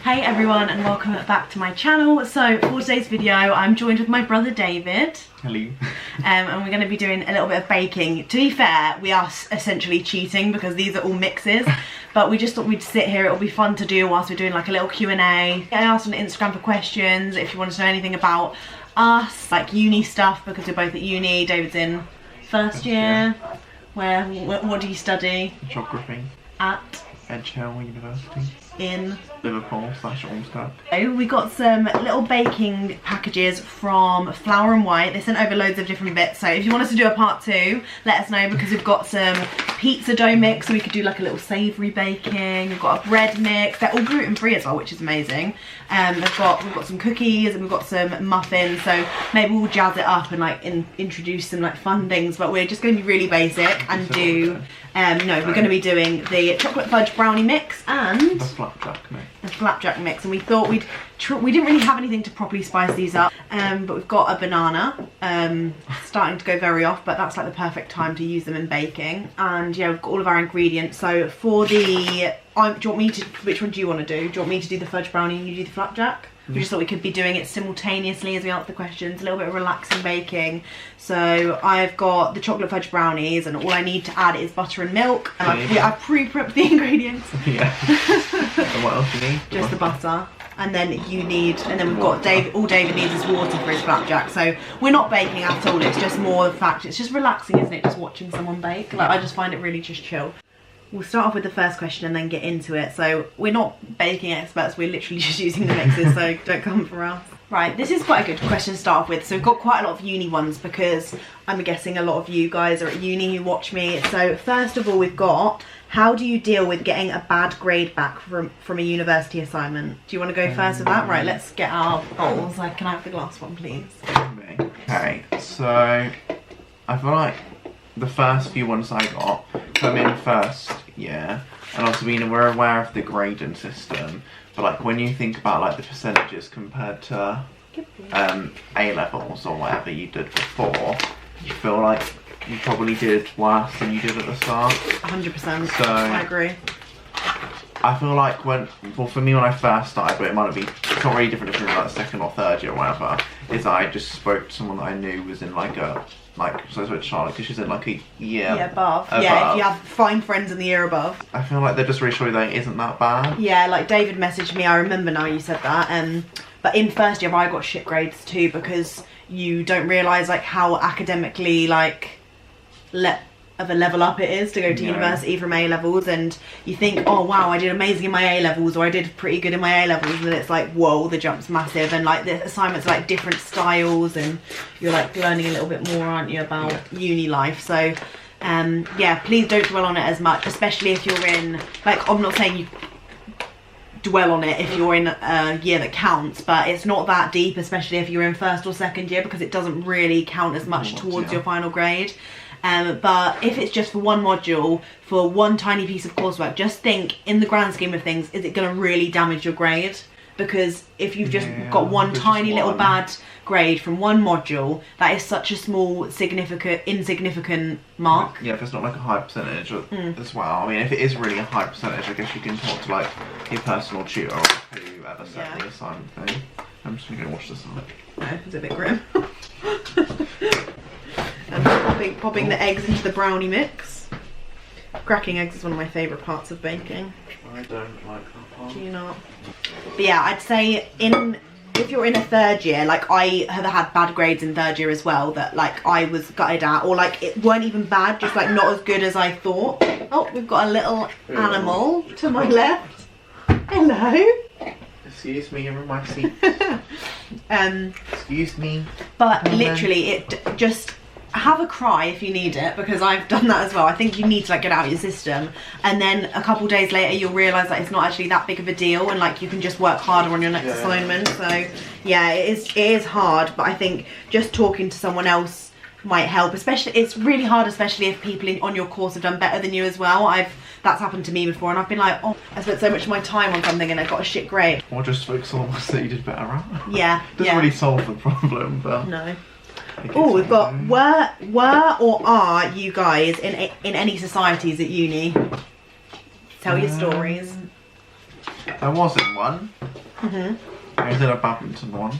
Hey everyone and welcome back to my channel. So for today's video I'm joined with my brother David. Hello. And we're going to be doing a little bit of baking. To be fair, we are essentially cheating because these are all mixes, but we just thought we'd sit here. It'll be fun to do whilst we're doing like a little Q&A. I asked on Instagram for questions if you wanted to know anything about us, like uni stuff, because we're both at uni. David's in first year. What do you study? Geography. At? Edgehill University. In? Liverpool/Ormskirk. We got some little baking packages from Flour and White. They sent over loads of different bits, so if you want us to do a part 2, let us know, because we've got some pizza dough mix, so we could do like a little savoury baking. We've got a bread mix. They're all gluten free as well, which is amazing. We've got some cookies and we've got some muffins, so maybe we'll jazz it up and like introduce some like fun things, but we're just going to be really basic and do no, we're going to be doing the chocolate fudge brownie mix and the flapjack mix. The flapjack mix, and we thought we didn't really have anything to properly spice these up, but we've got a banana starting to go very off, but that's like the perfect time to use them in baking. And yeah, we've got all of our ingredients. So for the which one do you want to do? Do you want me to do the fudge brownie and you do the flapjack? We just thought we could be doing it simultaneously as we answer the questions, a little bit of relaxing baking. So I've got the chocolate fudge brownies, and all I need to add is butter and milk. And I've pre-prepped the ingredients. Yeah. And what else do you need? Just the butter. And then we've got all David needs is water for his flapjack. So we're not baking at all, it's just more the fact, it's just relaxing, isn't it? Just watching someone bake. Like, I just find it really just chill. We'll start off with the first question and then get into it. So we're not baking experts, we're literally just using the mixes, so don't come for us. Right, this is quite a good question to start off with. So we've got quite a lot of uni ones because I'm guessing a lot of you guys are at uni who watch me. So first of all, we've got, how do you deal with getting a bad grade back from a university assignment? Do you want to go first with that? Right, let's get our bowls. Like, can I have the glass one, please? Okay, so I feel like the first few ones I got come in first year, and obviously we're aware of the grading system, but like when you think about like the percentages compared to A levels or whatever you did before, you feel like you probably did worse than you did at the start. 100%. So I agree. I feel like for me when I first started, but it might be, it's not really different if you're in like second or third year or whatever, is I just spoke to someone that I knew was in so I spoke to Charlotte because she's in like a year above. Yeah, if you find friends in the year above. I feel like they're just reassuring that it isn't that bad. Yeah, like David messaged me, I remember now you said that, but in first year I got shit grades too, because you don't realise like how academically like of a level up it is to go to university from A levels, and you think, oh wow, I did amazing in my A levels, or I did pretty good in my A levels, and then it's like, whoa, the jump's massive, and like the assignments are like different styles, and you're like learning a little bit more, aren't you, about uni life. So yeah, please don't dwell on it as much, especially if you're in, like, I'm not saying you dwell on it if you're in a year that counts, but it's not that deep, especially if you're in first or second year, because it doesn't really count as much towards your final grade. But if it's just for one module, for one tiny piece of coursework, just think, in the grand scheme of things, is it going to really damage your grade? Because if you've just got one tiny little bad grade from one module, that is such a small, insignificant mark. Yeah, if it's not like a high percentage as well. I mean, if it is really a high percentage, I guess you can talk to like your personal tutor or whoever set the assignment thing. I'm just going to go watch this one. No, it's a bit grim. And popping the eggs into the brownie mix. Cracking eggs is one of my favourite parts of baking. I don't like that part. Do you not? But yeah, I'd say if you're in a third year, like I have had bad grades in third year as well, that like I was gutted at, or like it weren't even bad, just like not as good as I thought. Oh, we've got a little animal to my left. Hello. Excuse me, you're in my seat. Excuse me. But literally, it just, have a cry if you need it, because I've done that as well. I think you need to like get out of your system, and then a couple days later you'll realise that it's not actually that big of a deal, and like you can just work harder on your next assignment. So yeah, it is hard, but I think just talking to someone else might help. Especially, it's really hard, especially if people on your course have done better than you as well. That's happened to me before, and I've been like, oh, I spent so much of my time on something and I got a shit grade. Or just focus on what that you did better at. Yeah. Doesn't really solve the problem, but no. Oh, we've got were or are you guys in any societies at uni? Tell your stories. I was in one. I did a badminton one.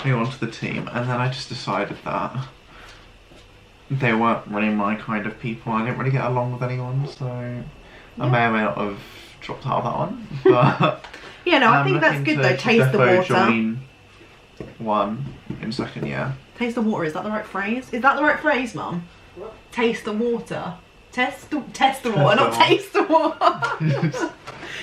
We went to the team, and then I just decided that they weren't really my kind of people. I didn't really get along with anyone, so I may or may not have dropped out of that one. But yeah, no, I think that's good though. Taste the water. Join one in second year. Taste the water. Is that the right phrase? Is that the right phrase, Mum? What? Taste the water. Test the water, not taste the water.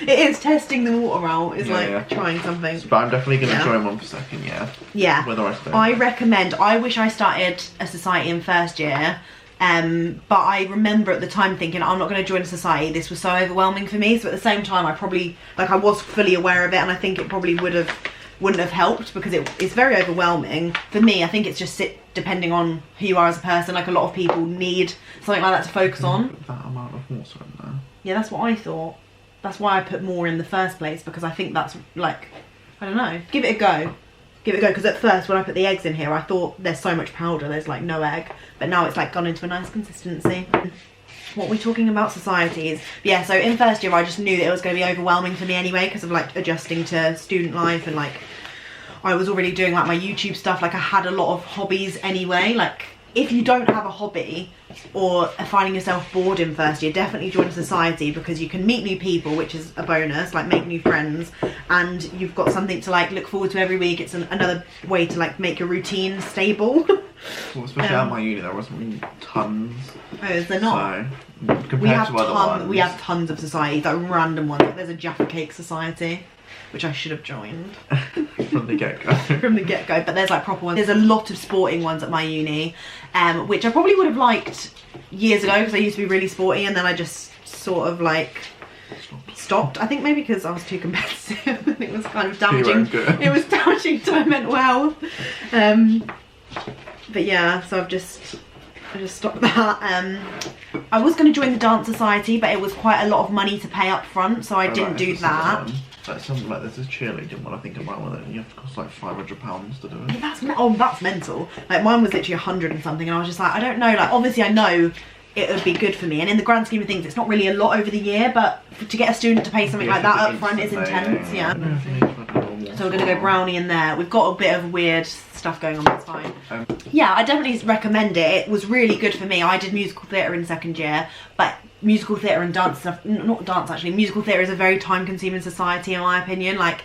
It is testing the water out. It's trying something. But I'm definitely going to join one for second year. Yeah. With the rest of it. I recommend. I wish I started a society in first year. But I remember at the time thinking, I'm not going to join a society. This was so overwhelming for me. So at the same time, I probably, like, I was fully aware of it, and I think it probably wouldn't have helped because it's very overwhelming. For me, I think it's just depending on who you are as a person. Like, a lot of people need something like that to focus on. That amount of water in there. Yeah, that's what I thought. That's why I put more in the first place, because I think that's, like, I don't know. Give it a go. Give it a go, because at first when I put the eggs in here, I thought there's so much powder, there's like no egg. But now it's like gone into a nice consistency. What we're talking about societies. Yeah, so in first year I just knew that it was going to be overwhelming for me anyway, because of like adjusting to student life, and like I was already doing like my YouTube stuff. Like I had a lot of hobbies anyway. Like if you don't have a hobby or are finding yourself bored in first year, definitely join a society, because you can meet new people, which is a bonus, like make new friends, and you've got something to like look forward to every week. It's another way to like make your routine stable. Well, especially at my uni, there wasn't really tons. Oh, is there not? So, compared to other ones. We have tons of societies, like random ones. Like, there's a Jaffa Cake Society, which I should have joined. From the get-go. From the get-go, but there's like proper ones. There's a lot of sporting ones at my uni, which I probably would have liked years ago, because I used to be really sporty, and then I just sort of like stopped. I think maybe because I was too competitive and it was kind of damaging. It was damaging to my mental health. But yeah, so I just stopped that. I was going to join the dance society, but it was quite a lot of money to pay up front, so I didn't do that. Like something like there's this cheerleading one I think about, where you have to cost like £500 to do it. Yeah, that's mental. Like mine was literally 100 and something, and I was just like, I don't know. Like obviously I know it would be good for me, and in the grand scheme of things, it's not really a lot over the year, but to get a student to pay something like that up front is intense. Yeah. So we're gonna go brownie in there. We've got a bit of weird stuff going on, that's fine. Yeah, I definitely recommend it. It was really good for me. I did musical theatre in second year, but musical theatre and dance stuff, not dance actually, musical theatre is a very time consuming society in my opinion. Like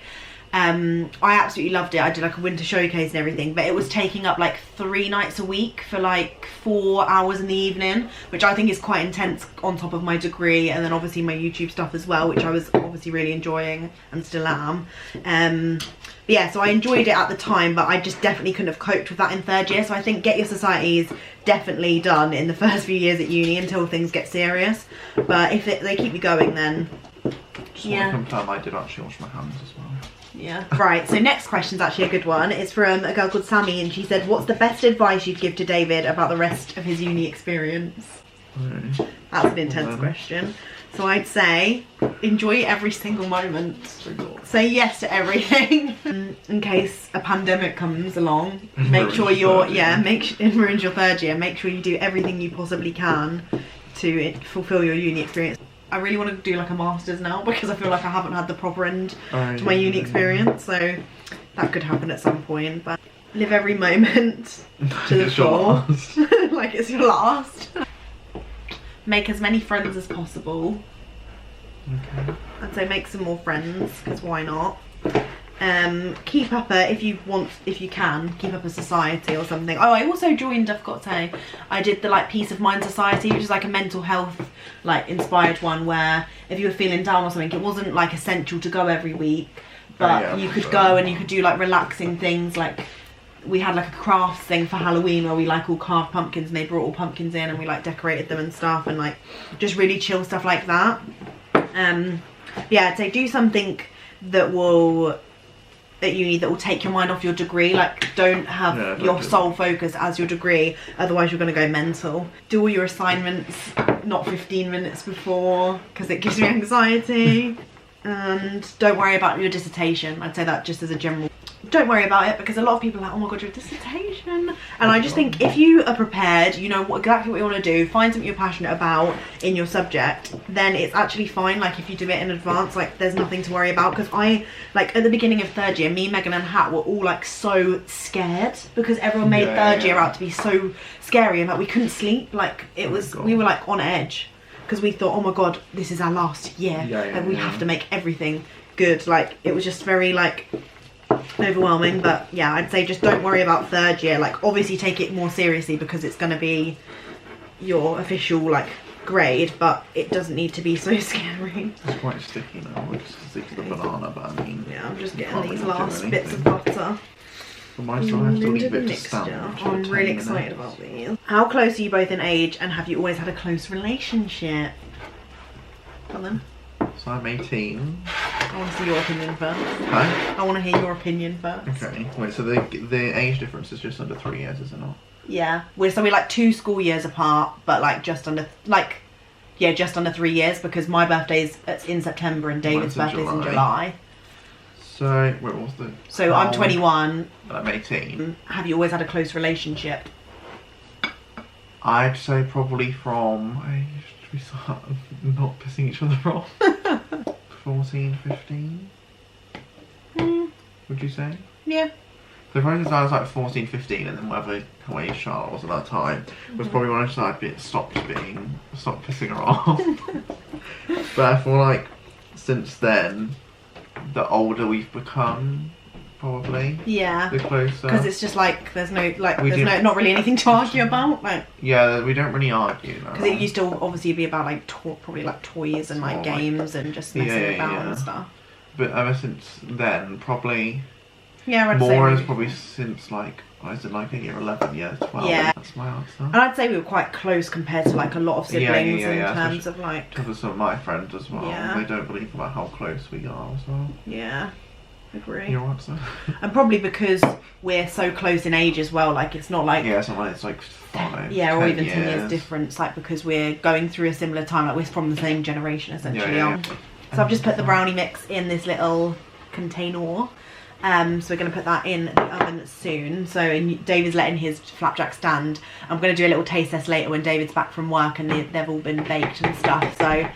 I absolutely loved it. I did like a winter showcase and everything, but it was taking up like 3 nights a week for like 4 hours in the evening, which I think is quite intense on top of my degree, and then obviously my YouTube stuff as well, which I was obviously really enjoying and still am. But yeah, so I enjoyed it at the time, but I just definitely couldn't have coped with that in third year. So I think get your societies definitely done in the first few years at uni until things get serious. But if they keep you going, then just want to confirm I did actually wash my hands as well. Yeah. Right, so next question's actually a good one. It's from a girl called Sammy, and she said, what's the best advice you'd give to David about the rest of his uni experience? Really? That's an intense question. So I'd say, enjoy every single moment. Say yes to everything. In case a pandemic comes along, make sure it ruins your third year. Make sure you do everything you possibly can to fulfill your uni experience. I really want to do like a master's now, because I feel like I haven't had the proper end to my uni experience, so that could happen at some point. But live every moment to the full, like it's your last. Make as many friends as possible. Okay. I'd say make some more friends, because why not? Keep up if you can, keep up a society or something. Oh, I also joined, I've got to say, I did the like Peace of Mind Society, which is like a mental health like inspired one, where if you were feeling down or something, it wasn't like essential to go every week, but you could go and you could do like relaxing things. Like we had like a crafts thing for Halloween where we like all carved pumpkins, and they brought all pumpkins in and we like decorated them and stuff, and like just really chill stuff like that. Yeah, I'd say do something that will at uni that will take your mind off your degree. Like don't have your sole focus as your degree, otherwise you're going to go mental. Do all your assignments not 15 minutes before, because it gives you anxiety. And don't worry about your dissertation. I'd say that just as a general. don't worry about it, because a lot of people are like, oh my god, your dissertation. And I just think if you are prepared, you know exactly what you want to do, find something you're passionate about in your subject, then it's actually fine. Like if you do it in advance, like there's nothing to worry about. Because I, like at the beginning of third year, me, Megan and Hat were all like so scared, because everyone made third year out to be so scary, and like we couldn't sleep. Like it was, we were like on edge, because we thought, oh my god, this is our last year, and we have to make everything good. Like it was just very like overwhelming. But yeah, I'd say just don't worry about third year. Like obviously take it more seriously, because it's going to be your official like grade, but it doesn't need to be so scary. It's quite sticky now, it's sticky to the banana, but I mean, yeah, I'm just getting these last bits of butter for my side, I have to leave into the it to mixture. stand. I'm really excited about these. How close are you both in age, and have you always had a close relationship? Come on then. So I'm 18. I want to see your opinion first. Huh? I want to hear your opinion first. Okay. Wait, so the age difference is just under 3 years, is it not? Yeah. We're like 2 school years apart, but like just under, like, yeah, just under 3 years, because my birthday's in September and David's birthday's in July. So, wait, what's the... So I'm 21. I'm 18. Have you always had a close relationship? I'd say probably from... we start not pissing each other off. 14, 15? Would you say? Yeah. So probably since I was like 14, 15, and then whatever way Charlotte was at that time was probably when I stopped pissing her off. But I feel like since then, the older we've become, probably. Yeah. The closer. Because it's just like there's not really anything to argue about. Like. Yeah, we don't really argue now. Because it used to obviously be about like probably like toys and like games and just messing about and stuff. But ever since then, probably. Yeah, I'd more say is probably since like, I was in like a year 11, year 12. Yeah. That's my answer. And I'd say we were quite close compared to like a lot of siblings in terms of like. To some of my friends as well. Yeah. They don't believe about how close we are as well. Yeah. Agree. Your answer? And probably because we're so close in age as well, like it's not like... Yeah, it's not like it's like 5, or even 10 years difference, like because we're going through a similar time, like we're from the same generation essentially. So I've just put the brownie mix in this little container. So we're going to put that in the oven soon. So David's letting his flapjack stand. I'm going to do a little taste test later when David's back from work and they've all been baked and stuff. So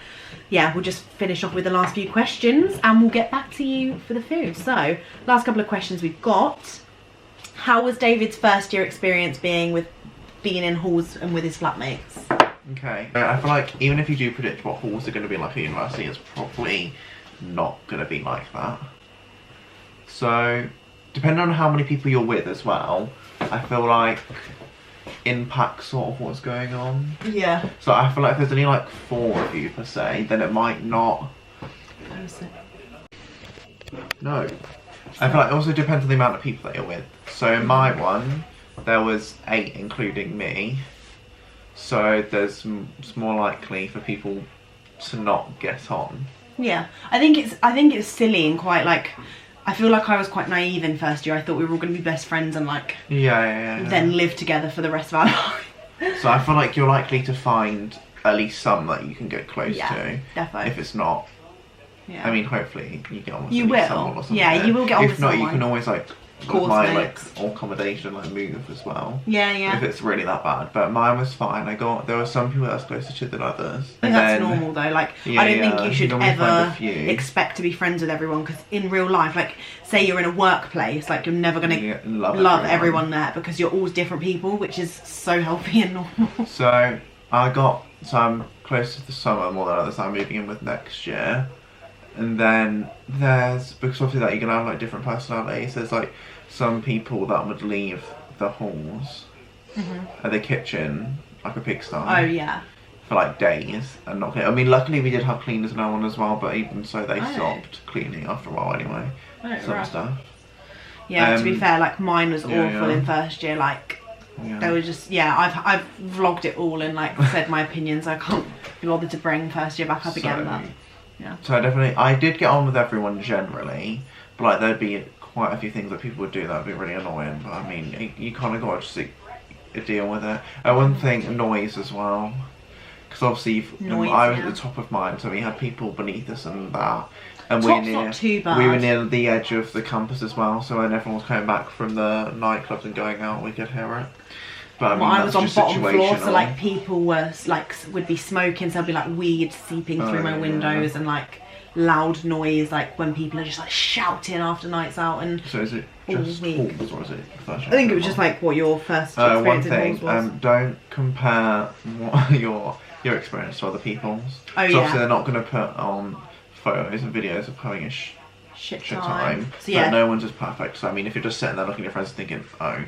yeah, we'll just finish off with the last few questions and we'll get back to you for the food. So last couple of questions we've got. How was David's first year experience being in halls and with his flatmates? Okay, I feel like even if you do predict what halls are going to be like at university, it's probably not going to be like that. So, depending on how many people you're with as well, I feel like impacts sort of what's going on. Yeah. So I feel like if there's only like 4 of you per se, then it might not. No. I feel like it also depends on the amount of people that you're with. So in my one, there was 8 including me. So it's more likely for people to not get on. Yeah. I think it's silly and quite like, I feel like I was quite naive in first year. I thought we were all going to be best friends and like then live together for the rest of our life. So I feel like you're likely to find at least some that you can get close to. Definitely. If it's not, I mean, hopefully you get on with someone or something. Yeah, you will get on with someone. If not, you can always like my like accommodation like move as well. Yeah. If it's really that bad, but mine was fine. There were some people that I was closer to than others. I think that's normal though. Like I don't think you should ever expect to be friends with everyone, because in real life, like say you're in a workplace, like you're never gonna love everyone there, because you're all different people, which is so healthy and normal. So I'm close to the summer more than others I'm moving in with next year. And then because obviously that you're gonna have like different personalities. There's like some people that would leave the halls at the kitchen like a pigsty. Oh yeah. For like days and not clean. I mean, luckily we did have cleaners now on as well, but even so they stopped cleaning after a while anyway. Some stuff. Yeah, to be fair, like mine was awful in first year. Like they were just I've vlogged it all and like said my opinions. I can't be bothered to bring first year back up again. But yeah. So I did get on with everyone generally, but like there'd be quite a few things that people would do that would be really annoying. But I mean, you kind of got to just deal with it. One thing, noise as well, because obviously I was at the top of mine, so we had people beneath us and that. And Top's not too bad. We were near the edge of the campus as well, so when everyone was coming back from the nightclubs and going out, we could hear it. But I mean, I was on bottom floor, so like people were like would be smoking, so there'd be like weed seeping through my windows and like loud noise, like when people are just like shouting after nights out. And so is it just halls or is it first? I think it was just like what your first experience in halls was. Don't compare your experience to other people's. Oh so obviously they're not going to put on photos and videos of having a shit time. So yeah, but no one's as perfect. So I mean, if you're just sitting there looking at your friends and thinking, oh,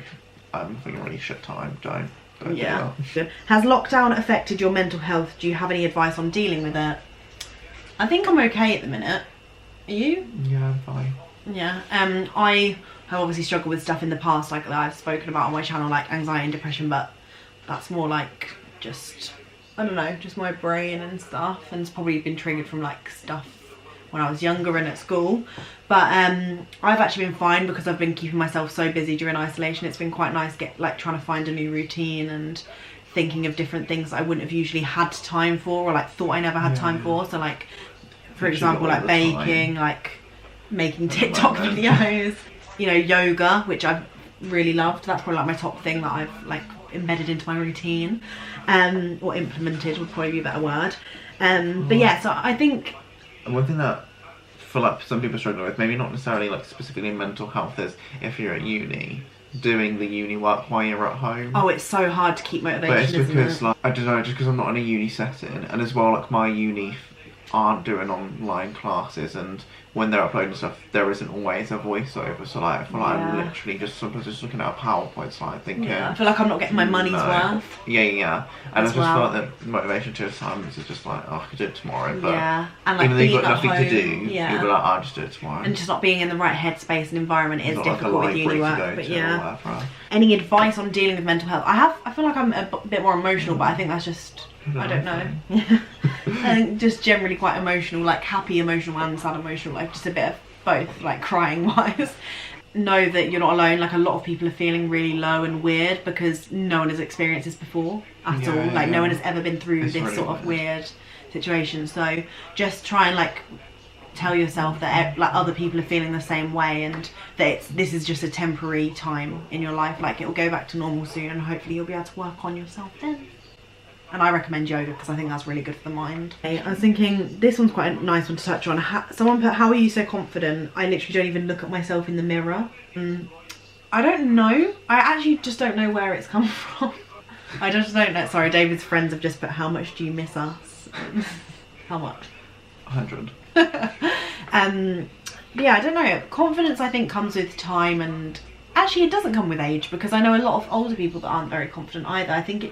I'm having a really shit time, don't do that. Has lockdown affected your mental health? Do you have any advice on dealing with it? I think I'm okay at the minute. Are you? Yeah, I'm fine. Yeah. I have obviously struggled with stuff in the past, like that I've spoken about on my channel, like anxiety and depression, but that's more like just, I don't know, just my brain and stuff, and it's probably been triggered from like stuff when I was younger and at school. But I've actually been fine because I've been keeping myself so busy during isolation. It's been quite nice trying to find a new routine and thinking of different things that I wouldn't have usually had time for, or like thought I never had time for. So like, for example, like baking, like making TikTok videos, you know, yoga, which I've really loved. That's probably like my top thing that I've like embedded into my routine, or implemented would probably be a better word. But yeah, so I think one thing that I feel like some people struggle with, maybe not necessarily like specifically mental health, is if you're at uni, doing the uni work while you're at home. Oh, it's so hard to keep motivation. But it's because like, I don't know, just because I'm not in a uni setting, and as well like my uni aren't doing online classes, and when they're uploading stuff there isn't always a voiceover, so like I feel like I'm literally just sometimes just looking at a PowerPoint slide thinking, I feel like I'm not getting my money's worth. Yeah. And I just feel like the motivation to assignments is just like, oh, I could do it tomorrow, but and like even though you've got nothing home, to do, you'll be like, I'll just do it tomorrow. And just not being in the right headspace and environment is difficult with uni work. But yeah. Any advice on dealing with mental health? I feel like I'm a bit more emotional, but I think that's just, I don't know. I think just generally quite emotional, like happy emotional and sad emotional, like just a bit of both, like crying wise. Know that you're not alone. Like a lot of people are feeling really low and weird because no one has experienced this before at all. Like no one has ever been through this really sort of weird situation. So just try and like tell yourself that like other people are feeling the same way, and that this is just a temporary time in your life. Like it'll go back to normal soon, and hopefully you'll be able to work on yourself then. And I recommend yoga because I think that's really good for the mind. I was thinking this one's quite a nice one to touch on. Someone put, how are you so confident? I literally don't even look at myself in the mirror. I don't know. I actually just don't know where it's come from. I just don't know. Sorry, David's friends have just put, how much do you miss us? How much? 100. Yeah, I don't know. Confidence I think comes with time, and actually it doesn't come with age, because I know a lot of older people that aren't very confident either. I think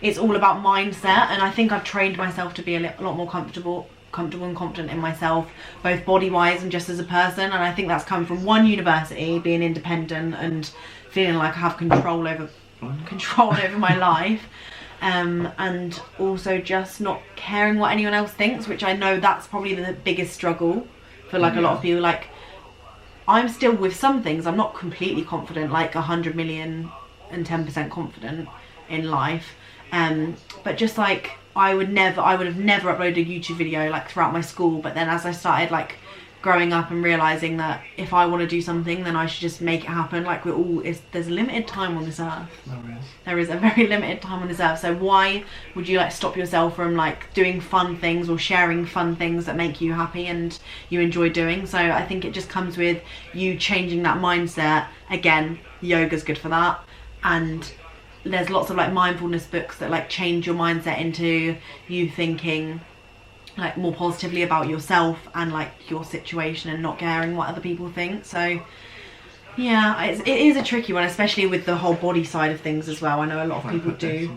it's all about mindset, and I think I've trained myself to be a lot more comfortable and confident in myself, both body wise and just as a person. And I think that's come from one, university, being independent and feeling like I have control over my life, and also just not caring what anyone else thinks, which I know that's probably the biggest struggle for like a lot of people. Like I'm still with some things, I'm not completely confident, like 100 million and 10% confident in life, but just like I would have never uploaded a YouTube video like throughout my school. But then as I started like growing up and realizing that if I want to do something, then I should just make it happen. Like there's limited time on this earth. There is a very limited time on this earth. So why would you like stop yourself from like doing fun things or sharing fun things that make you happy and you enjoy doing? So I think it just comes with you changing that mindset. Again, yoga's good for that, and there's lots of like mindfulness books that like change your mindset into you thinking like more positively about yourself and like your situation and not caring what other people think. So yeah, it is a tricky one, especially with the whole body side of things as well. I know a lot of people do.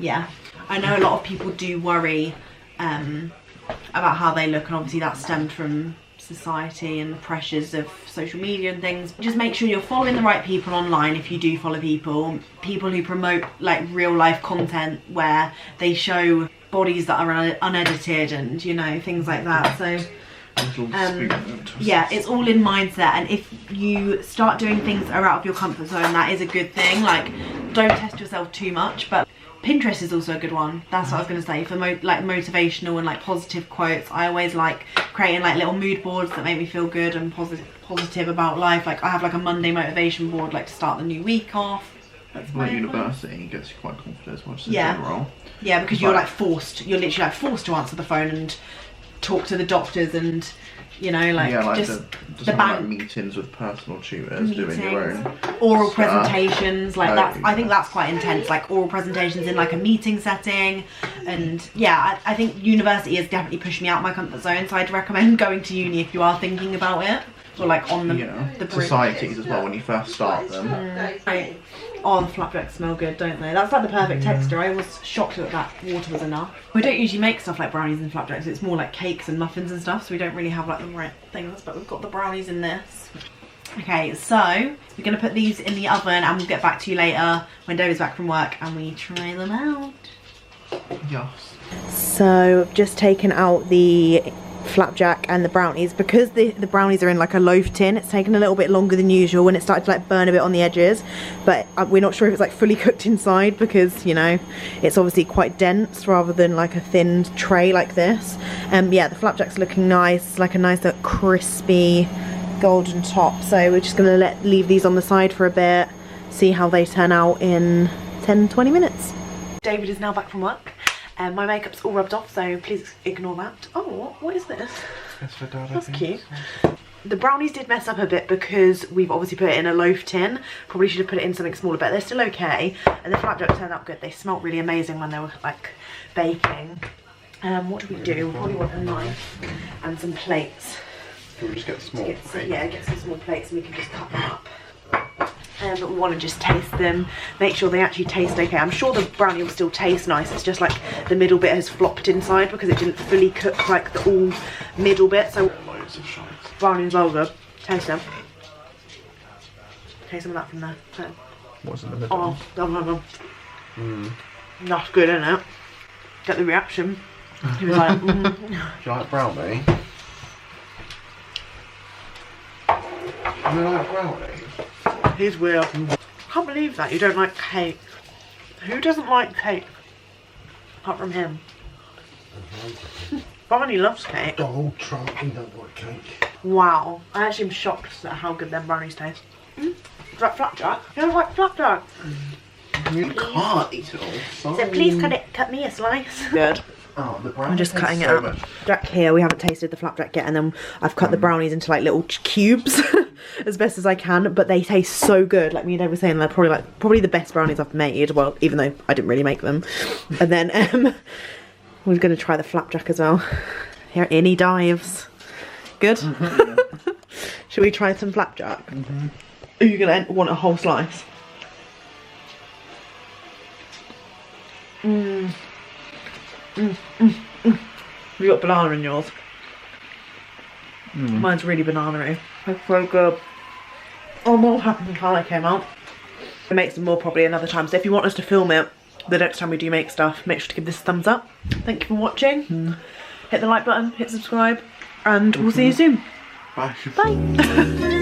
Yeah, I know a lot of people do worry about how they look, and obviously that stemmed from society and the pressures of social media and things. Just make sure you're following the right people online. If you do follow people who promote like real life content where they show bodies that are unedited and you know, things like that. So yeah, it's all in mindset, and if you start doing things that are out of your comfort zone, that is a good thing. Like don't test yourself too much, but Pinterest is also a good one. That's what I was going to say for like motivational and like positive quotes. I always like creating like little mood boards that make me feel good and positive about life. Like I have like a Monday motivation board, like to start the new week off. That's like university gets you quite confident as well, just in yeah. general. Yeah, because you're like forced. You're literally like forced to answer the phone and talk to the doctors and, you know, like, yeah, like just the bank, like meetings with personal tutors, doing your own oral stuff. presentations, like that's, I think that's quite intense, like oral presentations in like a meeting setting. And yeah, I think university has definitely pushed me out my comfort zone, so I'd recommend going to uni if you are thinking about it, or like on the societies as well when you first start them. Right. Oh, the flapjacks smell good, don't they? That's like the perfect texture. I was shocked that that water was enough. We don't usually make stuff like brownies and flapjacks. It's more like cakes and muffins and stuff, so we don't really have like the right things, but we've got the brownies in this. Okay, so we're gonna put these in the oven and we'll get back to you later when David's back from work and we try them out. Yes. So I've just taken out the flapjack and the brownies. Because the brownies are in like a loaf tin, it's taken a little bit longer than usual when it started to like burn a bit on the edges, but we're not sure if it's like fully cooked inside because, you know, it's obviously quite dense rather than like a thin tray like this. Yeah, the flapjack's looking nice, like a nice crispy golden top, so we're just gonna leave these on the side for a bit, see how they turn out in 10-20 minutes. David is now back from work. My makeup's all rubbed off, so please ignore that. Oh, what is this? That's cute. The brownies did mess up a bit because we've obviously put it in a loaf tin. Probably should have put it in something smaller, but they're still okay. And the flapjacks turned out good. They smelt really amazing when they were like baking. What do we do? We probably want a knife and some plates. Can we just get small plates? Yeah, get some small plates and we can just cut them up. But we want to just taste them, make sure they actually taste okay. I'm sure the brownie will still taste nice, it's just like the middle bit has flopped inside because it didn't fully cook like the all middle bit. So brownies are good. Taste them. Taste some of that from there. So. What's in the middle? Oh, that's good, isn't it? Get the reaction. He was like, Do you like brownie? Do you like brownie? He's weird. I can't believe that you don't like cake. Who doesn't like cake? Apart from him. Barney loves cake. Donald Trump, he don't like cake. Wow. I actually am shocked at how good them brownies taste. Is that flapjack? You don't like flapjack? You can't eat it all. So please cut me a slice. Good. Oh, the brownie. I'm just cutting it up. Jack here, we haven't tasted the flapjack yet, and then I've cut the brownies into like little cubes as best as I can, but they taste so good. Like me and Dave were saying, they're probably the best brownies I've made. Well, even though I didn't really make them. And then we're gonna try the flapjack as well. Here, in he dives. Good. Should we try some flapjack? Are you gonna want a whole slice? You got banana in yours. Mine's really banana-y. It's so good. Oh, I'm all happy how they came out. We'll make some more probably another time. So if you want us to film it the next time we do make stuff, make sure to give this a thumbs up. Thank you for watching. Hit the like button, hit subscribe, and we'll see you soon. Bye. Bye.